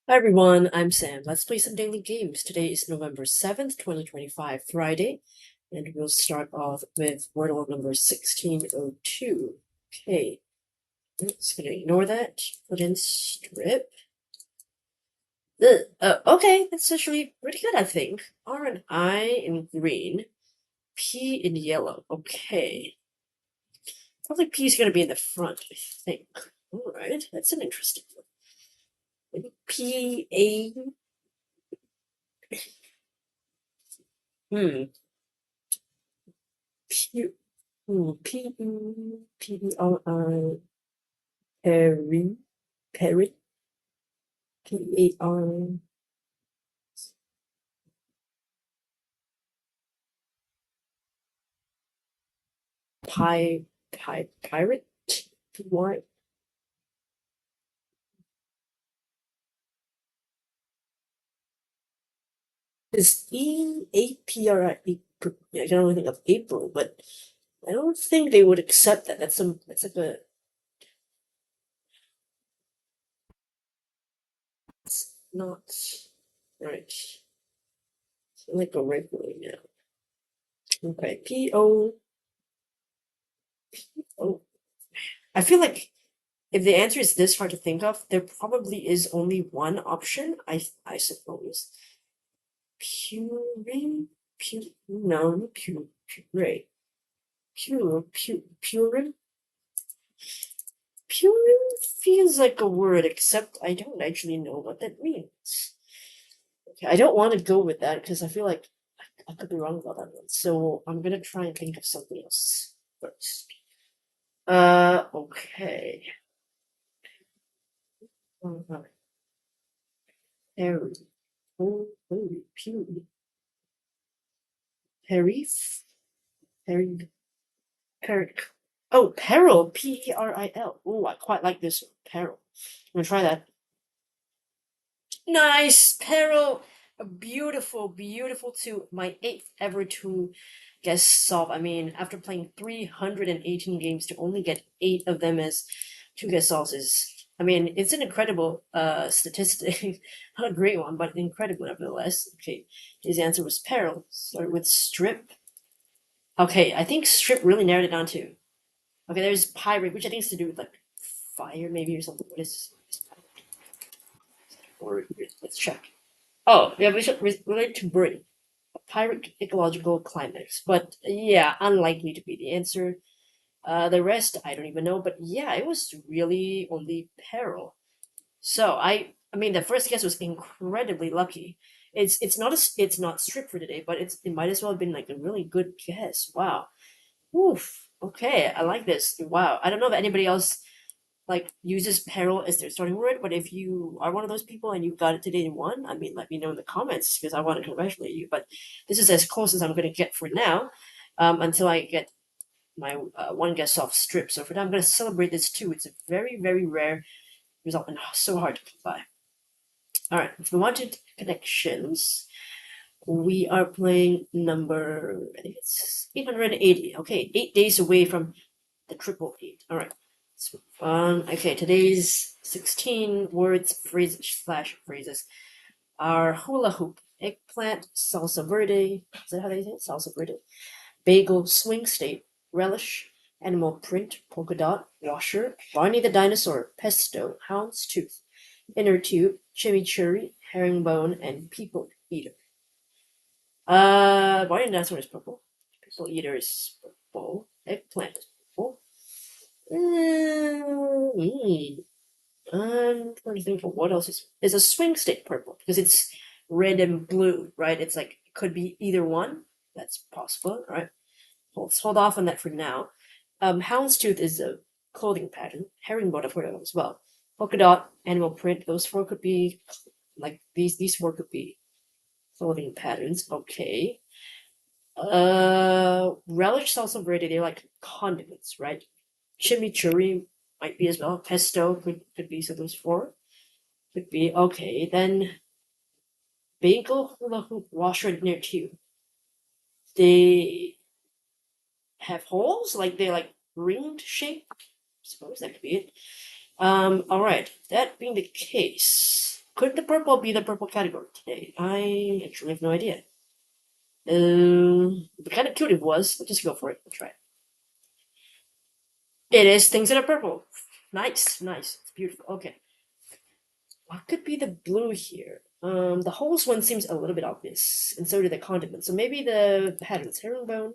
Hi everyone, I'm Sam. Let's play some daily games. Today is November 7th, 2025, Friday, and we'll start off with Wordle number 1602. Okay, just gonna ignore that. Put in strip. Okay, that's actually pretty good, I think. R and I in green, P in yellow. Okay. Probably P is gonna be in the front, I think. Alright, that's an interesting one. Maybe P, A. Hmm. P, P-E-R-I, Perry, Perry, P-A-R, Pirate, P-Y. Is E-A-P-R-I, I can only think of April, but I don't think they would accept that. That's like a, it's not, right, it's like a regular now. Okay, P-O, oh, I feel like if the answer is this hard to think of, there probably is only one option, I suppose. Purine? No, puree. Purine? Purine feels like a word, except I don't actually know what that means. Okay, I don't want to go with that because I feel like I could be wrong about that one. So I'm gonna try and think of something else first. Okay. Alright. Harry. Oh, Purine. Harry? Harry. Oh, peril. Peril. Oh, I quite like this one. Peril. I'm gonna try that. Nice, peril. A beautiful, beautiful two. My eighth ever two guess solve. I mean, after playing 318 games to only get 8 of them as two guess solves is. I mean, it's an incredible statistic. Not a great one, but incredible nevertheless. Okay, his answer was peril. Start with strip. Okay, I think strip really narrowed it down to. Okay, there's pirate, which I think is to do with like fire, maybe or something. What is or let's check. Oh, yeah, we should relate to Britain. A pirate ecological climax. But yeah, unlikely to be the answer. The rest I don't even know. But yeah, it was really only peril. So I mean the first guess was incredibly lucky. It's not strict for today, but it might as well have been like a really good guess. Wow. Oof. Okay, I like this. Wow. I don't know if anybody else like uses peril as their starting word, but if you are one of those people and you got it today in one, I mean, let me know in the comments because I want to congratulate you. But this is as close as I'm going to get for now, until I get my one guess off strip. So for now, I'm going to celebrate this too. It's a very, very rare result and so hard to come by. All right, if we wanted connections, we are playing number, I think it's 880. Okay, 8 days away from the triple eight. All right. Okay, today's 16 words, phrases slash phrases are hula hoop, eggplant, salsa verde. Is that how they say it? Salsa verde. Bagel, swing state, relish, animal print, polka dot, washer, Barney the dinosaur, pesto, hound's tooth, inner tube, chimichurri, herringbone, and people eater. Barney the dinosaur is purple. People eater is purple. Eggplant is purple. Mm, I'm trying to think of what else is a swing state purple because it's red and blue, right? It's like it could be either one. That's possible, right? Let's hold off on that for now. Houndstooth is a clothing pattern. Herringbone, I've heard of as well. Polka dot, animal print. Those four could be like these four could be clothing patterns. Okay. Relish salsa verde. They're like condiments, right? Chimichurri might be as well. Pesto could be, so those four could be. Okay, then bagel hula hoop washer near two. They have holes, like they're like ringed shape. I suppose that could be it. All right. That being the case, Could the purple be the purple category today? I actually have no idea. Kind of cute it was. Let's just go for it. Let's try it. It is things that are purple. Nice, nice. It's beautiful. Okay. What could be the blue here? The holes one seems a little bit obvious, and so do the condiments. So maybe the patterns: herringbone,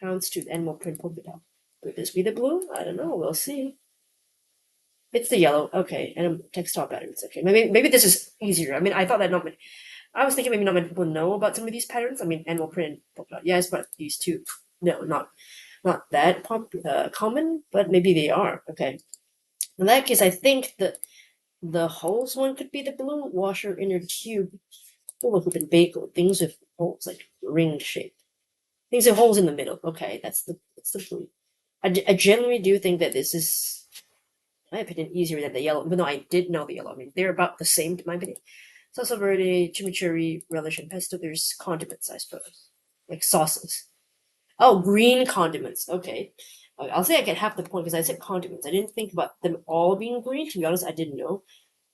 houndstooth, animal print, polka dot. Could this be the blue? I don't know. We'll see. It's the yellow. Okay, and textile patterns. Okay, maybe this is easier. I mean, I thought that not many. I was thinking maybe not many people know about some of these patterns. I mean, animal print and polka dot. Yes, but these two, no, not that common. But maybe they are. Okay. In that case, I think the holes one could be the blue washer inner tube, hula hoop and bagel. Things with holes like ring shape. Things with holes in the middle. Okay, that's the blue. I generally do think that this is, in my opinion, easier than the yellow, even though I did know the yellow. I mean, they're about the same, in my opinion. Salsa verde, chimichurri, relish, and pesto. There's condiments, I suppose, like sauces. Oh, green condiments. Okay. I'll say I get half the point because I said condiments. I didn't think about them all being green. To be honest, I didn't know.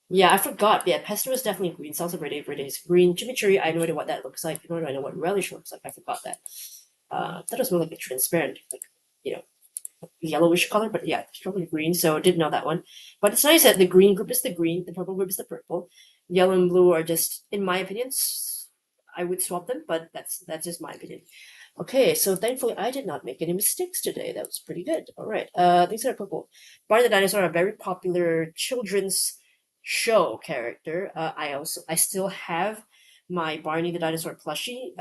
Yeah, I forgot. Yeah, pesto is definitely green. Salsa verde is green. Chimichurri, I have no idea what that looks like. Nor do I know what relish looks like. I forgot that. That was more like a transparent, like, you know, yellowish color, but yeah, it's probably green, so I didn't know that one. But it's nice that the green group is the green, the purple group is the purple. Yellow and blue are just, in my opinion, I would swap them, but that's just my opinion. Okay, so thankfully I did not make any mistakes today. That was pretty good. All right, things that are purple. Barney the Dinosaur, a very popular children's show character. I still have my Barney the Dinosaur plushie.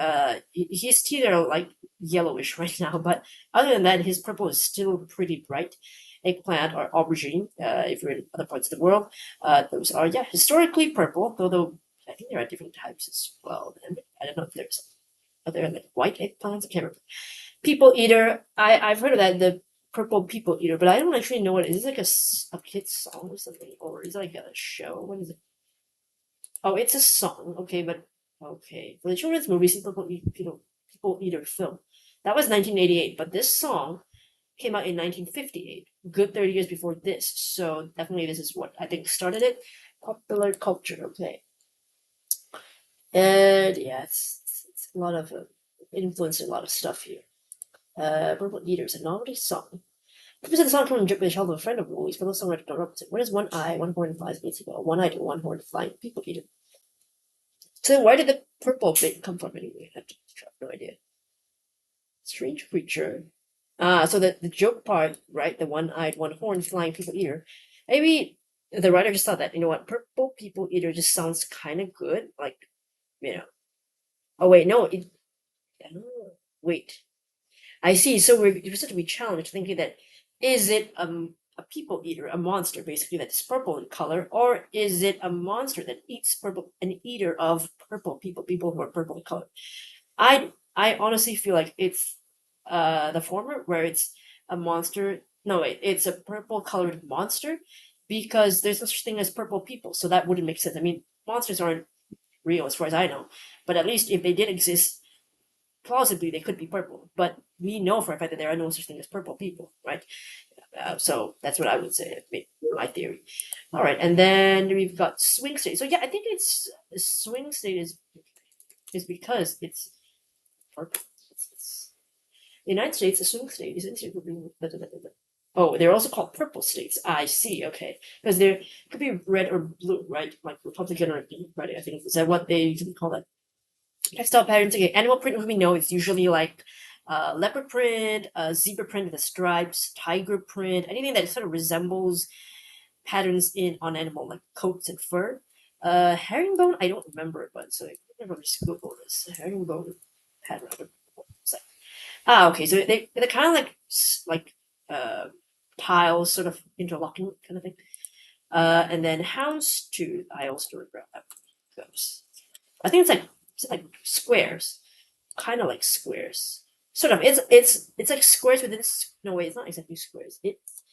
His teeth are like yellowish right now, but other than that, his purple is still pretty bright. Eggplant or aubergine, if you're in other parts of the world. Those are, yeah, historically purple, though I think there are different types as well. And I don't know if there's other like white eggplants. I can't remember. People eater. I've heard of that, the purple people eater, but I don't actually know what it is. Is it like a kid's song or something, or is it like a show? What is it? Oh, it's a song. Okay, but okay. For the children's movie, see people eater film. That was 1988, but this song came out in 1958, good 30 years before this. So definitely, this is what I think started it. Popular culture. Okay, and yeah, it's a lot of influenced a lot of stuff here. Purple Eaters, a novelty song. Purpose of the song from Drip is held with a friend of Woolly's fellow songwriter Don Robertson. What is one eye, one horn, and flies needs to go? One eyed, one horn, flying people eater. So where did the purple bit come from anyway? I have no idea. Strange creature. So the joke part, right? The one-eyed, one-horned flying people eater. Maybe the writer just thought that, you know what, purple people eater just sounds kind of good. Like, you know. Oh wait, no. Oh, wait. I see. So we're supposed to be challenged, thinking that is it a people eater, a monster basically that's purple in color, or is it a monster that eats purple, an eater of purple people who are purple in color? I honestly feel like it's the former, where it's a monster. No, wait, it's a purple colored monster because there's no such thing as purple people, so that wouldn't make sense. I mean, monsters aren't real as far as I know, but at least if they did exist, plausibly they could be purple. But we know for a fact that there are no such thing as purple people, right? So that's what I would say, my theory. All right, and then we've got swing state. So yeah, I think it's swing state is because it's purple. The United States, a swing state is Oh, they're also called purple states. I see. Okay, because there could be red or blue, right? Like Republican or Democratic. I think is that what they usually call that. Textile patterns. Okay, animal print. We know it's usually like leopard print, zebra print with the stripes, tiger print, anything that sort of resembles patterns in on animal like coats and fur. Herringbone. I don't remember it, but so I can just Google this herringbone pattern. Okay. So they're kind of like uh, tiles, sort of interlocking kind of thing. And then houndstooth, I also regret that goes. I think it's like squares, kind of like squares. Sort of. It's like squares within. No way, it's not exactly squares. It's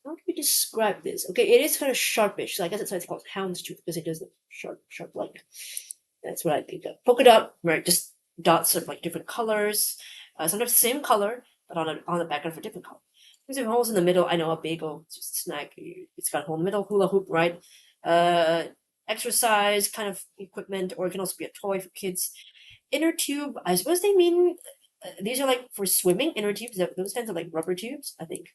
how do we describe this? Okay, it is kind of sharpish. So I guess that's why it's called houndstooth because it does the sharp like. That's what I think of. Polka dot, right? Just dots of like different colors. Sometimes the same color, but on the background for different color. There's holes in the middle. I know a bagel, it's just a snack. It's got a hole in the middle. Hula hoop, right? Uh, exercise kind of equipment, or it can also be a toy for kids. Inner tube, I suppose they mean these are like for swimming. Inner tubes, those kinds of like rubber tubes, I think.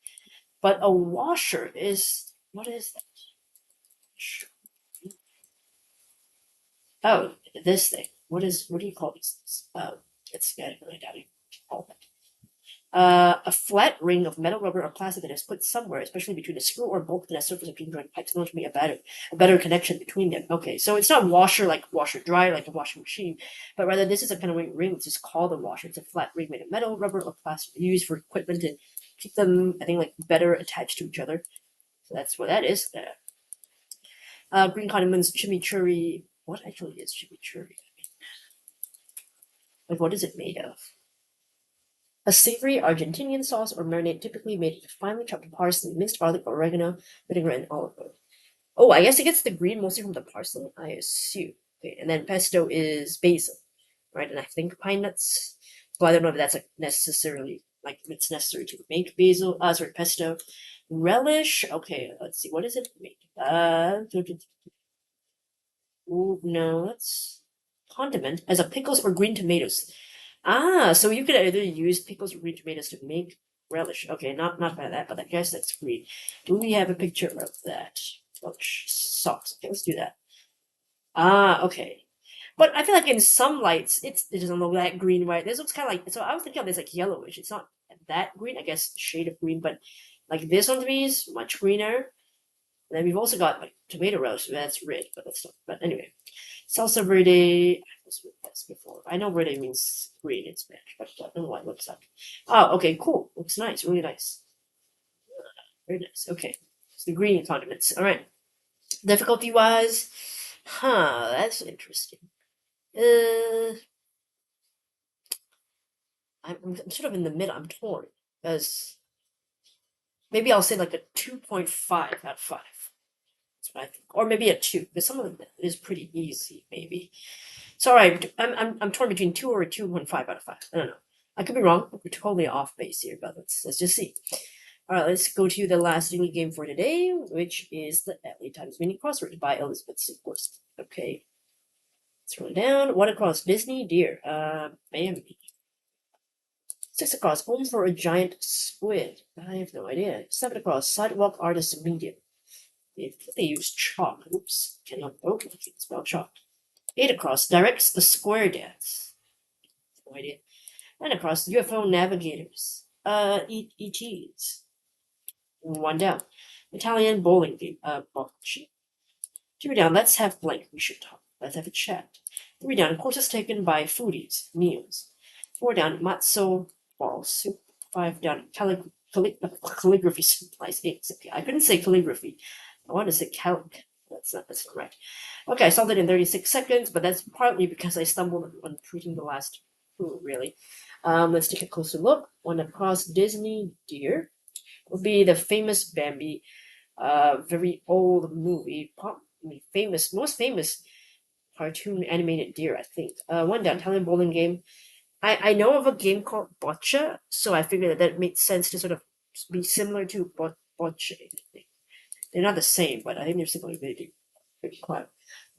But a washer is what is that? Oh, this thing. What do you call these things? It's I really doubt you call that. A flat ring of metal, rubber, or plastic that is put somewhere, especially between a screw or bolt that has surface of joint pipes in order to make a better connection between them. Okay, so it's not washer like washer dryer like a washing machine, but rather this is a kind of ring which is called a washer. It's a flat ring made of metal, rubber, or plastic used for equipment to keep them, I think, like better attached to each other. So that's what that is. Green condiments, chimichurri. What actually is chimichurri? Like, what is it made of? A savory Argentinian sauce or marinade typically made with finely chopped parsley, minced garlic, oregano, vinegar, and olive oil. Oh, I guess it gets the green mostly from the parsley, I assume. Okay, and then pesto is basil, right? And I think pine nuts. Well, I don't know if that's like necessarily like it's necessary to make basil. Sorry, pesto. Relish. Okay, let's see. What is it made? Ooh, no, that's condiment as a pickles or green tomatoes. Ah, so you could either use pickles or green tomatoes to make relish. Okay, not by that, but I guess that's green. Do we have a picture of that? Relish sauce. Okay, let's do that. Ah, okay. But I feel like in some lights, it doesn't look that green, right? This looks kind of like so. I was thinking of this like yellowish. It's not that green, I guess, shade of green, but like this one to me is much greener. And then we've also got like tomato relish, so that's red, but that's not. But anyway, salsa verde. I've read this before. I know verde means green in Spanish, but I don't know what it looks like. Oh, okay, cool. Looks nice, really nice. Very nice. Okay, it's the green condiments. All right. Difficulty wise, that's interesting. Uh, I'm sort of in the middle. I'm torn because maybe I'll say like a 2.5 out of 5. That's what I think, or maybe a 2 because some of it is pretty easy. Maybe. Sorry, I'm torn between 2 or a 2.5 out of 5. I don't know. I could be wrong. We're totally off base here, but let's just see. All right, let's go to the last daily game for today, which is the LA Times Mini Crossword by Elizabeth Seaforth. Okay, scroll down. One across Disney, dear. Bambi. 6 across, home for a giant squid. I have no idea. 7 across, sidewalk artist medium. They use chalk. Oops, cannot. Oh, I can spell chalk. 8 across, directs the square dance. No idea. 9 across, UFO navigators. ETs. 1 down. Italian bowling game. Bocce. 2 down, let's have blank. We should talk. Let's have a chat. 3 down, courses taken by foodies. Meals. 4 down, matzo ball soup. 5 down, calligraphy supplies. 8. I couldn't say calligraphy. I wanted to say that's correct. Okay, I solved it in 36 seconds, but that's partly because I stumbled on treating the last clue, really. Let's take a closer look. One across Disney deer would be the famous Bambi, very old movie, probably most famous cartoon animated deer, I think. 1 down, Italian bowling game. I know of a game called Bocce, so I figured that made sense to sort of be similar to Bocce. I think. They're not the same, but I think they're similar. They're quite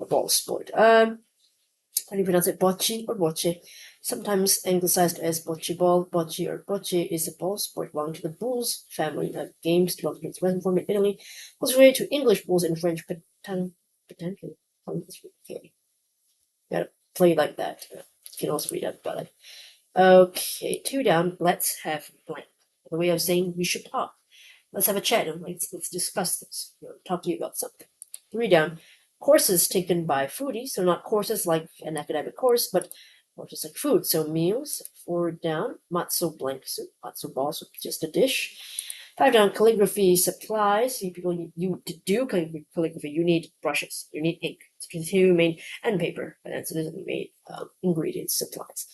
a ball sport. How do you pronounce it? Bocce or bocce? Sometimes anglicized as bocce ball. Bocce or bocce is a ball sport belonging to the Bulls family of games developed in its Western form in Italy. Was related to English bulls in French potentially. Okay. Gotta play like that. You can also read that, but okay. 2 down. Let's have blank. The way of saying we should talk. Let's have a chat and let's discuss this. Talk to you about something. 3 down. Courses taken by foodies, so not courses like an academic course, but courses like food. So meals. 4 down. Matzo blank soup. Matzo ball soup, just a dish. 5 down. Calligraphy supplies. You people, you to do calligraphy, you need brushes, you need ink, continue and paper. And so there's made ingredients, supplies.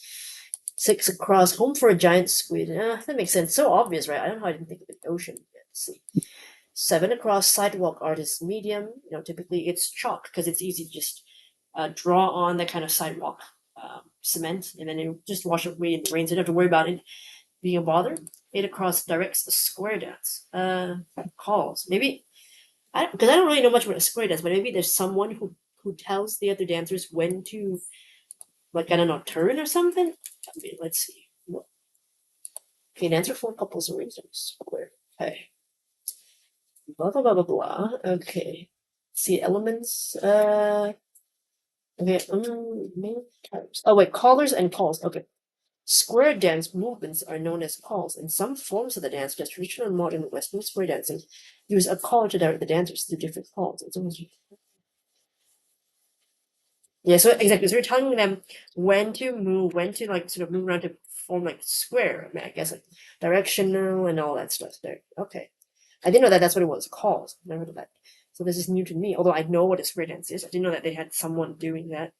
6 across, home for a giant squid. That makes sense. So obvious, right? I don't know how I didn't think of the ocean. Let's see. 7 across, sidewalk artist medium. Typically it's chalk because it's easy to just draw on that kind of sidewalk cement, and then you just wash it away in the rain, so you don't have to worry about it being a bother. 8 across directs the square dance. Calls. Maybe because I don't really know much about a square dance, but maybe there's someone who who tells the other dancers when to, like, I don't know, turn or something. I mean, let's see. Okay, dancer for couples or reasons. Square. Okay. Blah blah blah blah blah. Okay. See elements. Okay. Main types. Oh wait, callers and calls. Okay. Square dance movements are known as calls. In some forms of the dance, just traditional and modern Western square dancing, use a caller to direct the dancers through different calls. It's almost yeah, so exactly. So you're telling them when to move, when to like sort of move around to form like square. I mean, I guess like directional and all that stuff there. Okay. I didn't know that that's what it was called. Never heard of that. So this is new to me. Although I know what a square dance is, I didn't know that they had someone doing that.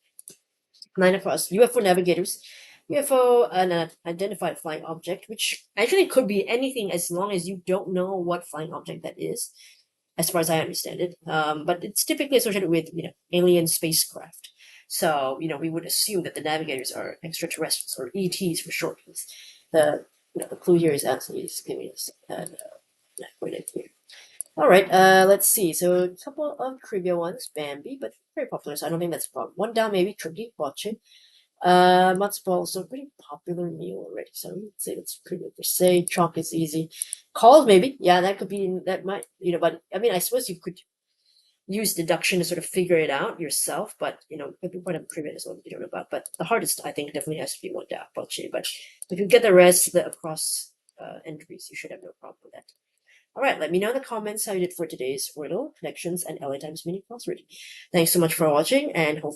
Nine of us. UFO navigators. UFO, an identified flying object, which actually could be anything as long as you don't know what flying object that is, as far as I understand it. But it's typically associated with alien spacecraft. So we would assume that the navigators are extraterrestrials or ETs for short. The the clue here is actually giving us right here. All right, let's see. So a couple of trivia ones. Bambi, but very popular, so I don't think that's a problem. One down, maybe tricky. Watch it. Matzo ball is a pretty popular meal already, so I would say that's pretty good per se. Chalk is easy. Calls, maybe. Yeah, that could be. That might, but I mean, I suppose you could use deduction to sort of figure it out yourself, but could be quite a trivia as well you don't know about. But the hardest, I think, definitely has to be one down. But if you get the rest, the across entries, you should have no problem with that. All right, let me know in the comments how you did for today's Wordle, Connections, and LA Times Mini Crossword. Thanks so much for watching, and hopefully